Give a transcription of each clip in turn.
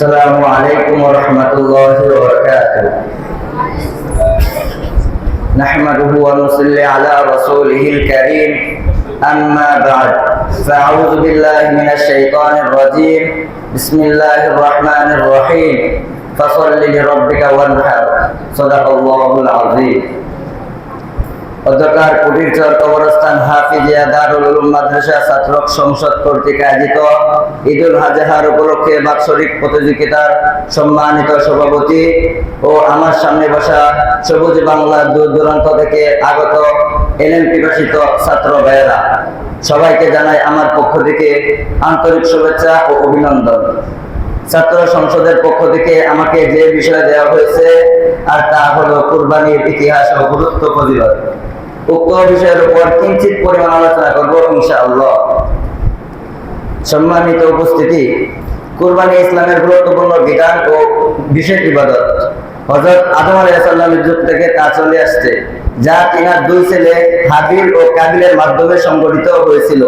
السلام عليكم ورحمة الله وبركاته. نحمده ونصلي على رسوله الكريم. أما بعد، فأعوذ بالله من الشيطان الرجيم. بسم الله الرحمن الرحيم. فصل لربك وانحر. صدق الله العظيم. অধ্যকার কুটিরচর কবরস্থান হাফিজিয়া দারুল উলুম মাদ্রাসা ছাত্রক সংসদ কর্তৃক আয়োজিত ঈদুল আজহার উপলক্ষে বাৎসরিক প্রতিযোগিতার সম্মানিত সভাপতি ও আমার সামনে বসা সবুজ বাংলার দূর দূরান্ত থেকে আগত এলএম পিপাসিত ছাত্র ভাইয়েরা, সবাইকে জানাই আমার পক্ষ থেকে আন্তরিক শুভেচ্ছা ও অভিনন্দন। ছাত্র সংসদের পক্ষ থেকে আমাকে যে বিষয় দেওয়া হয়েছে আর তা হলো কুরবানির ইতিহাস ও গুরুত্ব ফজিলত। উক্ত বিষয়ের উপর কিঞ্চিত পরিমাণ আলোচনা করব ইনশাআল্লাহ। সম্মানিত উপস্থিতি, কুরবানি ইসলামের গুরুত্বপূর্ণ বিধান ও বিশেষ ইবাদত। হযরত আদম আলাইহিস সালামের যুগ থেকে তা চলে আসছে, যা তিনার দুই ছেলে হাবিল ও কাবিলের মাধ্যমে সংগঠিত হয়েছিল।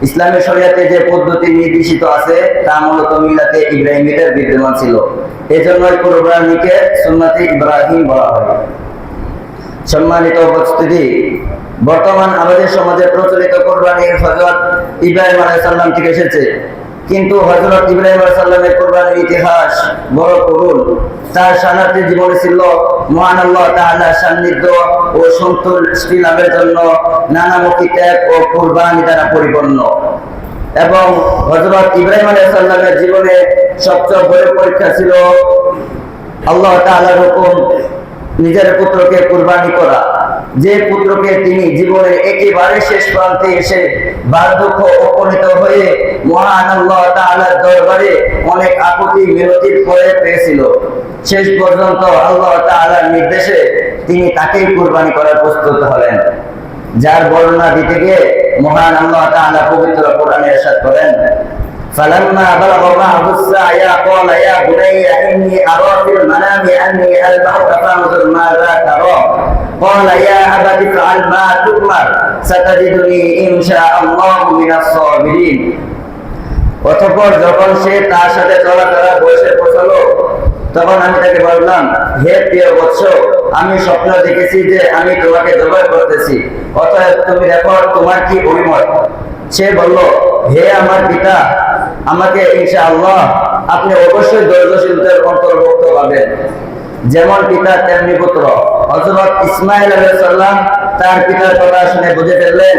ইসলামের শরিয়াতে যে পদ্ধতি নির্দেশিত আছে তা মূলত মিল্লাতে ইব্রাহিমের বিদ্যমান ছিল। এজন্যই কুরবানিকে সুন্নতে ইব্রাহিম বলা হয়। সম্মানিত উপস্থিতি, বর্তমান আমাদের সমাজে প্রচলিত কুরবানি হযরত ইব্রাহিম আলাইহিস সালাম থেকে এসেছে, কিন্তু হযরত ইব্রাহিম আলাইহিস সালামের কুরবানির ইতিহাস বড় করুণ। তার সারাটি জীবনে ছিল মহান আল্লাহ তাআলার সান্নিধ্য ও সন্তুষ্টি লাভের জন্য নানামুখী ত্যাগ ও কুরবানি দ্বারা পরিপূর্ণ। এবং হযরত ইব্রাহিম আলাইহিস সালামের জীবনে সবচেয়ে বড় পরীক্ষা ছিল আল্লাহ তাআলার হুকুম নিজের পুত্রকে কুরবানি করা, যে পুত্রকে তিনি জীবনের একেবারে শেষ প্রান্তে এসে বার্ধক্য উপনীত হয়ে মহান আল্লাহ তাআলার দরবারে অনেক আকুতি মিনতির পরে পেয়েছিল। শেষ পর্যন্ত আল্লাহ তাআলার নির্দেশে তিনি তাকেই কুরবানি করার প্রস্তুত হলেন, যার বর্ণনা দিতে গিয়ে মহান আল্লাহ তাআলা পবিত্র কোরআনে ইরশাদ করেন, فلما بلغ معه السعي قال يا بني إني أرى في المنام أني أذبحك فانظر ماذا ترى قال يا أبت افعل ما تؤمر ستجدني إن شاء الله من الصابرين। অতঃপর যখন সে তার সাথে চলাফেরা বসে পৌঁছালো, তখন আমি তাকে বললাম, হে প্রিয় বৎস, আমি স্বপ্ন দেখেছি যে আমি তোমাকে জবাই করতেছি, অতএব তুমি দেখো তোমার কি অভিমত। সে বলল, হে আমার পিতা, আমাকে ইনশাআল্লাহ আপনি অবশ্যই ধৈর্যশীলদের অন্তর্ভুক্ত পাবেন। যেমন পিতা তেমনি পুত্র। হযরত ইসমাঈল আলাইহিস সালাম তার পিতার কথা শুনে বুঝে ফেললেন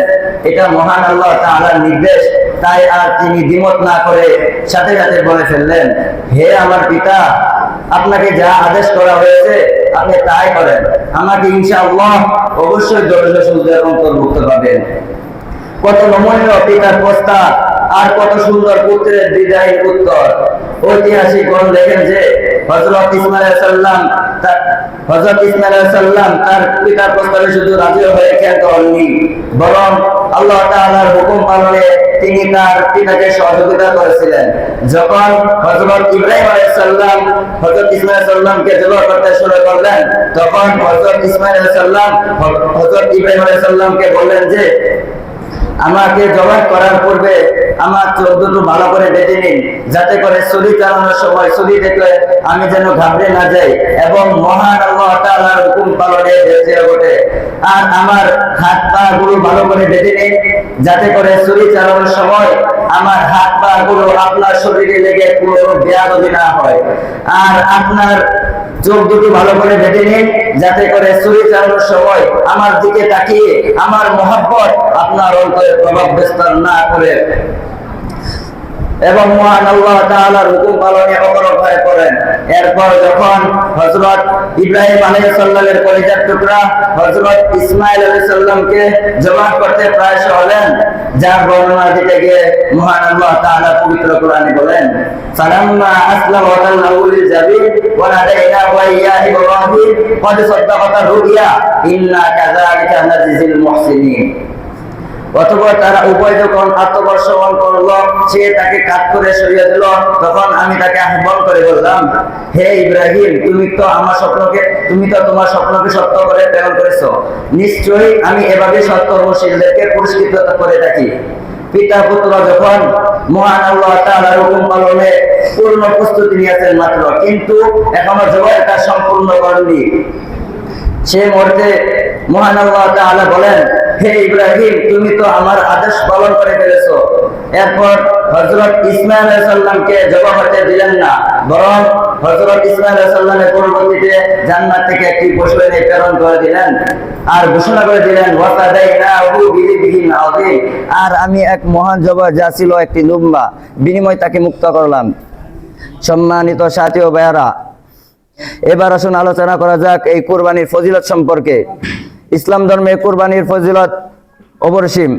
এটা মহান আল্লাহ তাআলার নির্দেশ, তাই আর তিনি দ্বিমত না করে সাথে সাথে বলে ফেললেন, হে আমার পিতা, আপনাকে যা আদেশ করা হয়েছে আপনি তাই করেন, আমাকে ইনশাআল্লাহ অবশ্যই ধৈর্যশীলদের অন্তর্ভুক্ত পাবেন। কত নমনীয় পিতার প্রস্তাব আর কত সুন্দর পুত্রের বিদায়ী উত্তর। ঐতিহাসিকগণ দেখেন যে হযরত ইসমাঈল আলাইহিস সালাম তার পিতার প্রস্তাবে শুধু রাজি হয়ে ক্ষান্ত হননি, বরং আল্লাহ তাআলার হুকুম পালনে তিনি তার পিতাকে সহযোগিতা করেছিলেন। যখন হযরত ইব্রাহিম আলাইহিস সালাম হযরত ইসমাঈল আলাইহিস সালামকে জবাই করতে শুরু করলেন, তখন হযরত ইসমাঈল আলাইহিস সালাম হযরত ইব্রাহিম আলাইহিস সালামকে বললেন যে আমাকে জবাই করার পূর্বে আমার চোখ দুটো ভালো করে বেঁধে নিন, যাতে করে ছুরি চালানোর সময় ছুরি দেখলে আমি যেন ঘাবড়ে না যাই এবং মহান আল্লাহ তাআলার হুকুম পালনে বেঁচে ওঠে। আর আমার হাত পা গুলো ভালো করে বেঁধে নিন, যাতে করে ছুরি চালানোর সময় আমার হাত পা গুলো আপনার শরীরে লেগে কোনো বেয়াদবি না হয়। আর আপনার চোখ দুটো ভালো করে বেঁধে নিন, যাতে করে ছুরি চালানোর সময় আমার দিকে তাকিয়ে আমার মহব্বত আপনার অন্তরে প্রভাব বিস্তার না করে এবং মহান আল্লাহ তাআলার হুকুম পালনে অগ্রসর করেন। এরপর যখন হযরত ইব্রাহিম আলাইহিস সালামের কলিজার টুকরা হযরত ইসমাঈল আলাইহিস সালামকে জবাই করতে প্রায় হলেন, যার বর্ণনা দিতে গিয়ে মহান আল্লাহ তাআলা পবিত্র কোরআনে বলেন, ফালাম্মা আসলামা ওয়া তাল্লাহু লিল জাবিন ওয়া নাদাইনাহু ইয়া ইব্রাহিম ক্বাদ সাদ্দাকাতা রুইয়া ইন্না কাযালিকা নাজিজিল মুহসিনিন। অতঃপর তারা উভয় যখন আত্মবর্ষণ করলো, সে তাকে কাট করে সরিয়ে দিল, তখন আমি তাকে আহ্বান করে বললাম, হে ইব্রাহিম, তুমি তো তোমার স্বপ্নকে সত্য করে প্রেরণ করেছো। নিশ্চয়ই আমি এভাবে সৎকর্মশীলদেরকে পুরস্কৃত করে থাকি। পিতা পুত্র যখন মহান আল্লাহ তাআলার হুকুম পালনে পূর্ণ প্রস্তুতি নিয়েছেন মাত্র, কিন্তু এখনো জবাইয়ের কাজ সম্পূর্ণ করেননি। সে মুহূর্তে মহান আল্লাহ তাআলা বলেন, হে ইব্রাহিম, তুমি তো আমার আদেশ পালন করে ফেলেছো। এরপর হযরত ইসমাঈল আলাইহিস সালামকে জবাই হতে দিলেন না, বরং হযরত ইসমাঈল আলাইহিস সালামের পরবর্তীতে জান্নাত থেকে একটি পশু এনে প্রেরণ করে দিলেন আর ঘোষণা করে দিলেন, ওয়াসাদাইনাহু বিযিবহিন আযীম, আর আমি এক মহান জবাই যা ছিল একটি লম্বা বিনিময় তাকে মুক্ত করলাম। সম্মানিত সাথী ও ভাইয়েরা, এবার আসুন আলোচনা করা যাক এই কুরবানির ফজিলত সম্পর্কে। ইসলাম ধর্মে কুরবানির ফজিলত অপরিসীম,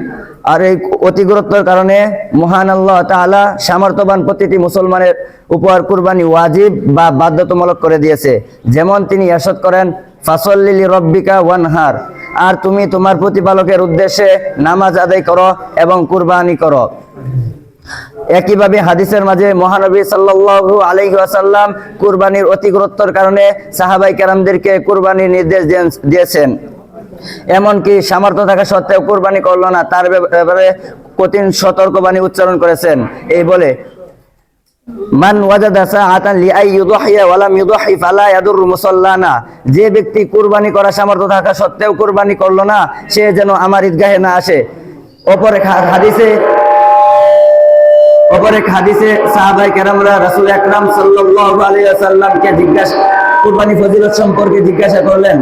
আর এই অতি গুরুত্বের কারণে মহান আল্লাহ তাআলা সামর্থ্যবান প্রতিটি মুসলমানের উপর কুরবানি ওয়াজিব বা বাধ্যতামূলক করে দিয়েছে। যেমন তিনি ইরশাদ করেন, ফাসল্লি লিরাব্বিকা ওয়ানহার, আর তুমি তোমার প্রতিপালকের উদ্দেশ্যে নামাজ আদায় করো এবং কুরবানি করো। একইভাবে হাদিসের মাঝে মহানবী সাল্লাল্লাহু আলাইহি ওয়াসাল্লাম কুরবানির অতি গুরুত্বের কারণে সাহাবায়ে কেরামদেরকে কুরবানির নির্দেশ দিয়েছেন। এমনকি সামর্থ্য থাকা সত্ত্বেও কুরবানি করলো না, তার ব্যাপারে কঠিন সতর্কবাণী উচ্চারণ করেছেন। এই বলে, মান ওয়াজাদা সাআতান লিআই ইউদহিয়া ওয়া লাম ইউদহি ফালা ইয়াদুরু মুসাল্লানা, যে ব্যক্তি কুরবানি করার সামর্থ্য থাকা সত্ত্বেও কুরবানি করলো না, সে যেন আমার ঈদগাহে না আসে। অপর এক হাদিসে সাহাবায়ে কেরামরা রাসূল আকরাম সাল্লাল্লাহু আলাইহি ওয়াসাল্লামকে কুরবানি ফজিলত সম্পর্কে জিজ্ঞাসা করলেন।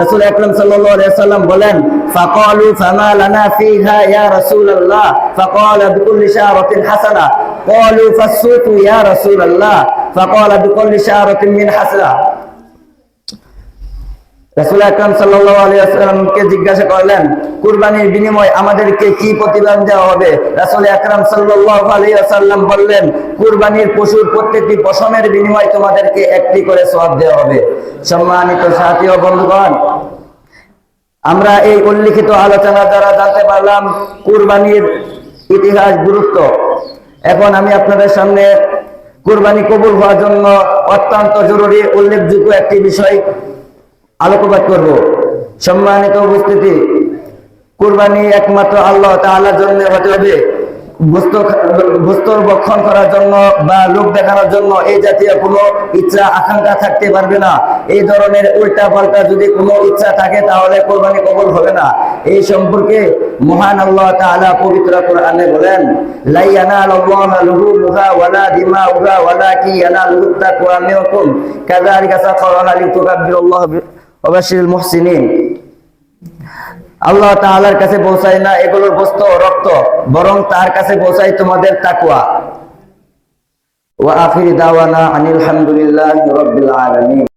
রাসূল আকরাম সাল্লাল্লাহু আলাইহি ওয়াসাল্লাম বলেন, ফাকালু ফামা লানা ফিহা ইয়া রাসূলুল্লাহ, ফাকালা বিকুল্লি শারাতিন হাসানা, ক্বালু ফাসসুতু ইয়া রাসূলুল্লাহ, ফাকালা বিকুল্লি শারাতিন মিন হাসানা। রাসূল আকরাম সাল্লাল্লাহু আলাইহি ওয়াসাল্লামকে জিজ্ঞাসা করলেন, কুরবানির বিনিময়ে আমাদেরকে কি প্রতিদান দেওয়া হবে? রাসূল আকরাম সাল্লাল্লাহু আলাইহি ওয়াসাল্লাম বললেন, কুরবানির পশুর প্রত্যেকটি পশমের বিনিময়ে তোমাদেরকে একটি করে সওয়াব দেওয়া হবে। সম্মানিত সাথী ও বন্ধুগণ, আমরা এই উল্লেখিত আলোচনা দ্বারা জানতে পারলাম কুরবানির ইতিহাস, গুরুত্ব। এখন আমি আপনাদের সামনে কুরবানি কবুল হওয়ার জন্য অত্যন্ত জরুরি উল্লেখযোগ্য একটি বিষয় আলোকপাত করব। সম্মানিত উপস্থিতি, কুরবানি একমাত্র আল্লাহ তাআলার জন্য হতে হবে। বস্তুর ভক্ষণ করার জন্য বা লোক দেখানোর জন্য এই জাতীয় কোনো ইচ্ছা আকাঙ্ক্ষা থাকতে পারবে না। এই ধরনের উল্টা পাল্টা যদি কোনো ইচ্ছা থাকে তাহলে কুরবানি কবুল হবে না। এই সম্পর্কে মহান আল্লাহ তাআলা পবিত্র কোরআনে বলেন, লা ইয়ানালুল্লাহু লুহুমুহা ওয়ালা দিমাউহা ওয়ালাকিন ইয়ানালুহু তাকওয়া মিনকুম কাযালিকা সাখারাহা লিতুকাব্বিরুল্লাহ ওয়া বাশশিরিল মুহসিনিন। আল্লাহ তাআলার কাছে পৌঁছায় না এগুলোর বস্তু রক্ত, বরং তার কাছে পৌঁছায় তোমাদের তাকওয়া। ওয়া আখির দাওয়ানা আনিল হামদুলিল্লাহি রাব্বিল আলামিন।